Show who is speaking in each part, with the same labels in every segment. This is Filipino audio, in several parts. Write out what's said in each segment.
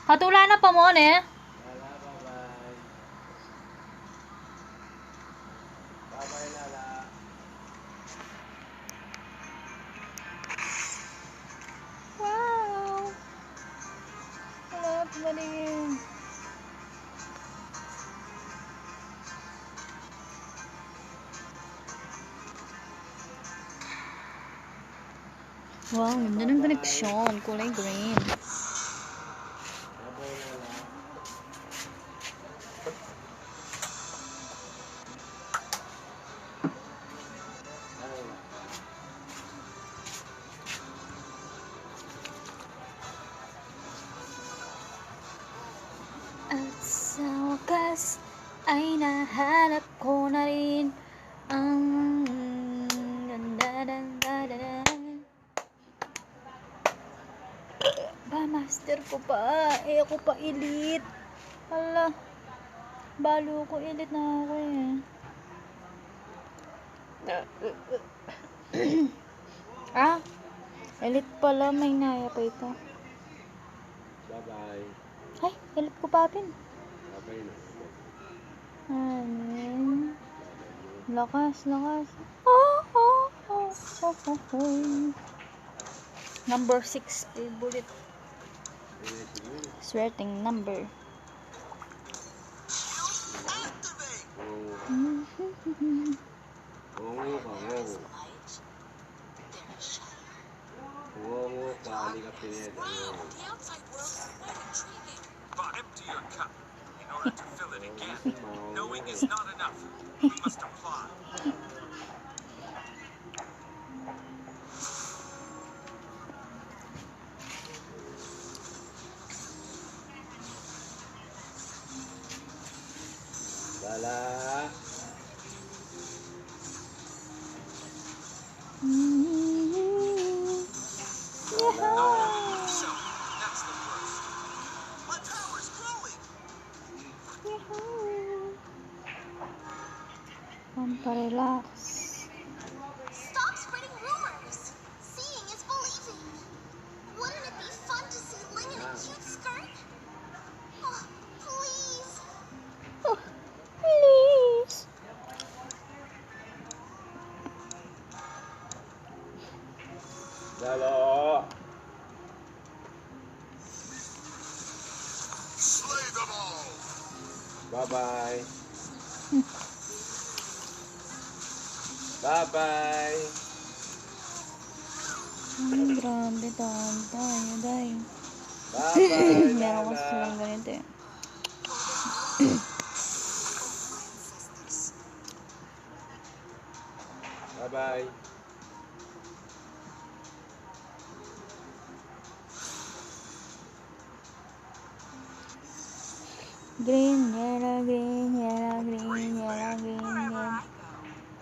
Speaker 1: Hatula na pa mo, eh.
Speaker 2: Lala, bye-bye. Bye-bye, Lala.
Speaker 1: Wow! Wala pa rin. Wow, ganda ng koneksyon. Kulay green.
Speaker 2: Bye-bye, Lala. Lala.
Speaker 1: At sa wakas ay nahanap ko na rin ang ba, master ko pa. Ako pa elite. Hala. Balo ko, elite na ako Ah, elite pala. May naya pa ito.
Speaker 2: Bye-bye.
Speaker 1: Ay, elite ko pa pin.
Speaker 2: Bye-bye na.
Speaker 1: Ayan.
Speaker 2: Bye-bye.
Speaker 1: Lakas, lakas. Oh, oh, oh, oh, oh, oh. Number 6, bullet.
Speaker 2: Ayan, siguro.
Speaker 1: Swerting number.
Speaker 2: Ngungu ka, ngungu. Ngungu ka, halika pineda, ngungu.
Speaker 3: But empty your cup in order to fill it again. Knowing is not enough. We must apply.
Speaker 2: Lala.
Speaker 3: So, that's the first. My power's growing.
Speaker 1: Pamparelax.
Speaker 4: Stop spreading rumors. Seeing is believing. Wouldn't it be fun to see Ling in a cute skirt? Oh, please.
Speaker 1: Oh, please.
Speaker 2: Lalo.
Speaker 3: Slay them all.
Speaker 2: Bye-bye. Bye-bye.
Speaker 1: Ay, grabe. Tayo, day.
Speaker 2: Bye-bye,
Speaker 1: Meron ko
Speaker 2: Lala.
Speaker 1: silang ganito eh.
Speaker 2: Bye-bye.
Speaker 1: Green, yellow, green, yellow, green, yellow, green, yellow.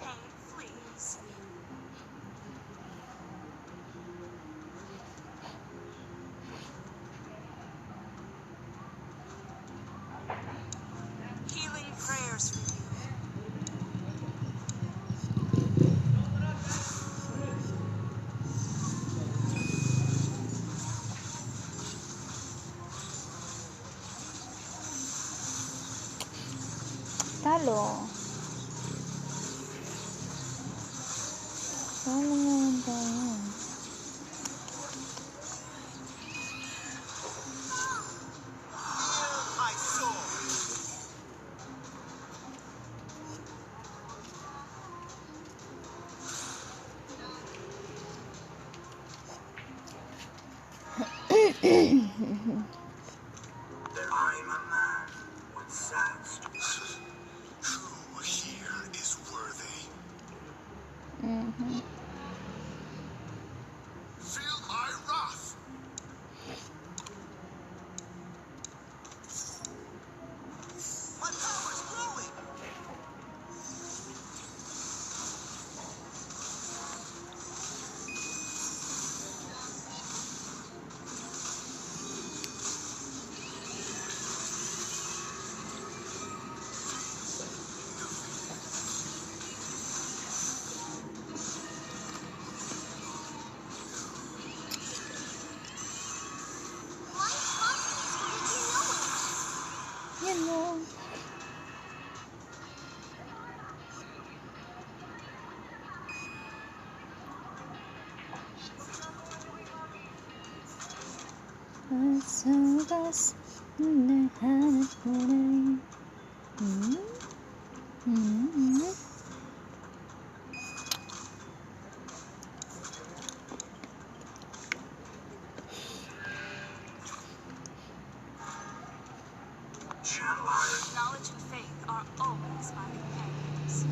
Speaker 4: Hey, please. Healing prayers for you.
Speaker 1: Talo. Talo naman tayo.
Speaker 3: My sword. I'm a man with sad stories. Who here is worthy? Feel my wrath. My power's growing.
Speaker 1: At sa wakas, nahanap ko na rin.
Speaker 4: Knowledge and faith are always my companions.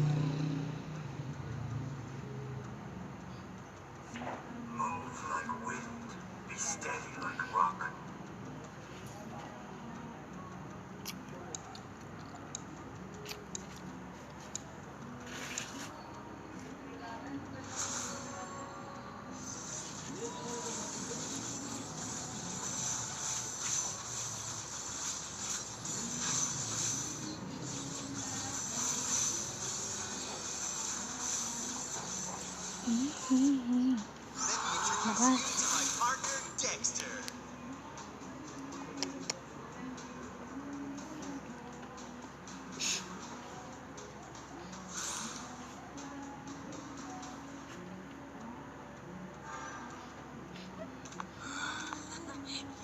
Speaker 3: Move like wind, be steady like rock.
Speaker 1: Wakas.
Speaker 3: My partner, Dexter.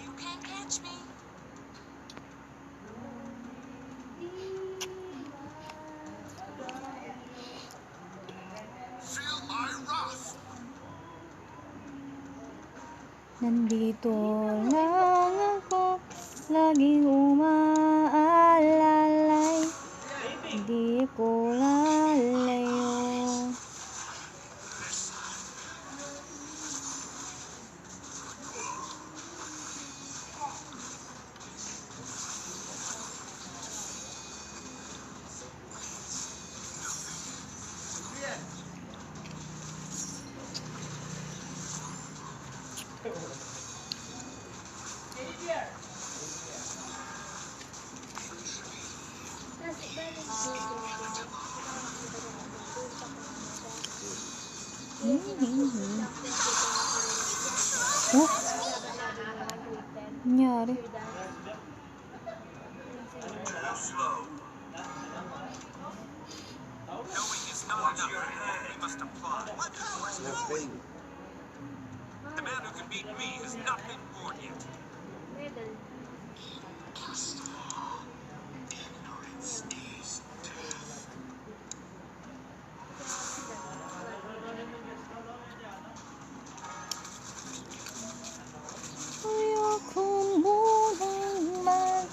Speaker 4: You can't catch me.
Speaker 3: Feel my wrath.
Speaker 1: Nandito lang ako, laging umaalalay, di ko lalayo. Oh, nangyari?
Speaker 3: Too slow. Knowing is not enough. We must apply. My power's growing. The man who can beat me has not been born yet. Ignorance is death.
Speaker 1: Ayoko munang mag...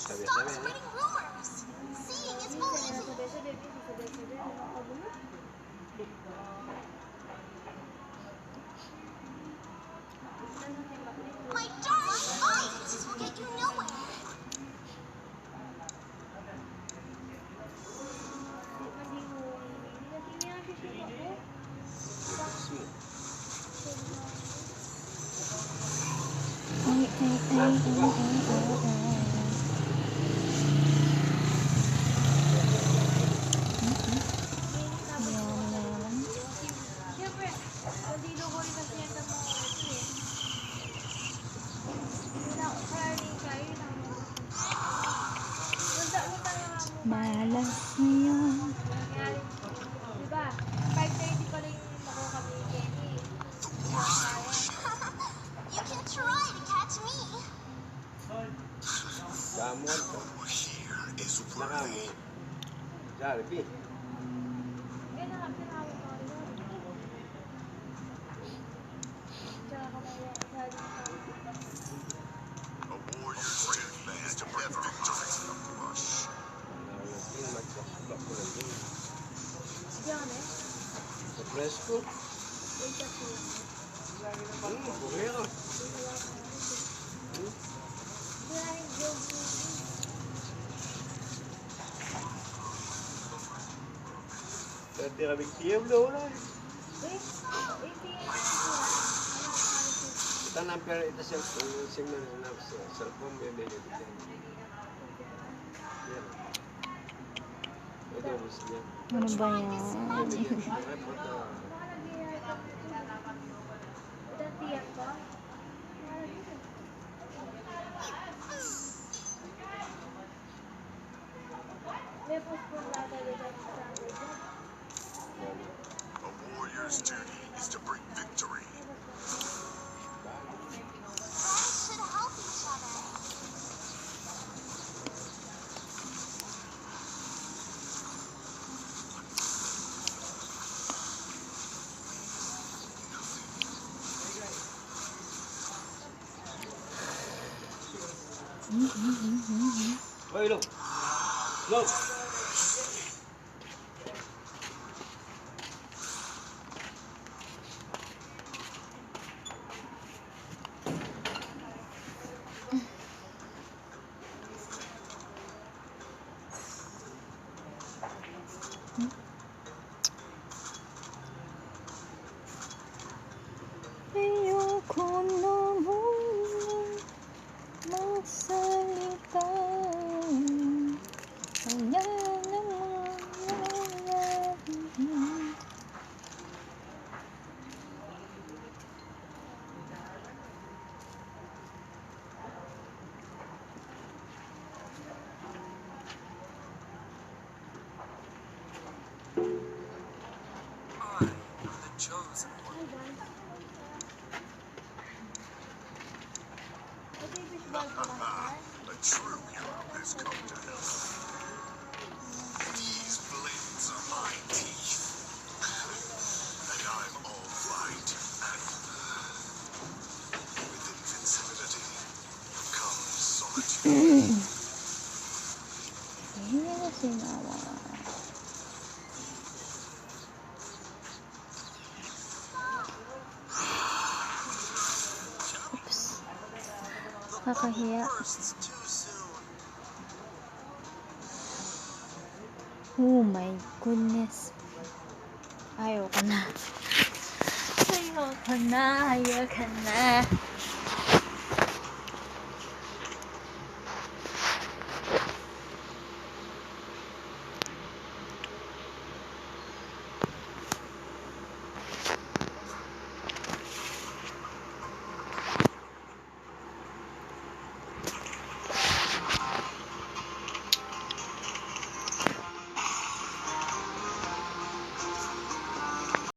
Speaker 4: Stop spreading rumors. Seeing is believing. My darling audiences will get you nowhere.
Speaker 1: Malas na yun.
Speaker 5: Diba? 5:30 pa rin ako kami Kenny.
Speaker 4: You can try to catch me.
Speaker 2: Damon ko.
Speaker 3: Here is
Speaker 2: Nakamo. Jollibee.
Speaker 5: Eh, nakapinawag ko rin yun. Tsaka kamawa sa
Speaker 3: a warrior's duty is to bring victory. Rush.
Speaker 2: Nalating mag-block ko lang din.
Speaker 5: Sige kami.
Speaker 2: Sa presko.
Speaker 5: Wait kasi yun.
Speaker 2: Buhay ka.
Speaker 5: Wala yung joke.
Speaker 2: Dati kami tiyablo wala.
Speaker 5: Wait,
Speaker 2: Ito na pero ito signal na cellphone may dito dyan. Yan. Ito bus niya.
Speaker 1: Ano ba yan?
Speaker 2: Report na.
Speaker 5: baka nag-i-heart
Speaker 3: A warrior's duty is to bring victory.
Speaker 4: Friends should help each other.
Speaker 2: Hoy, look. Look.
Speaker 1: Ayoko na muna magsalita. Wala namang nangyari.
Speaker 3: I am the chosen one. A true hero has come to help. These blades are my teeth. And I'm all right. And with invincibility comes solitude.
Speaker 1: Hindi na sinawa. Oops. Kakahiya.
Speaker 3: Bursts too soon.
Speaker 1: Oh my goodness. Ayoko na. Ayoko na. Ayoko na.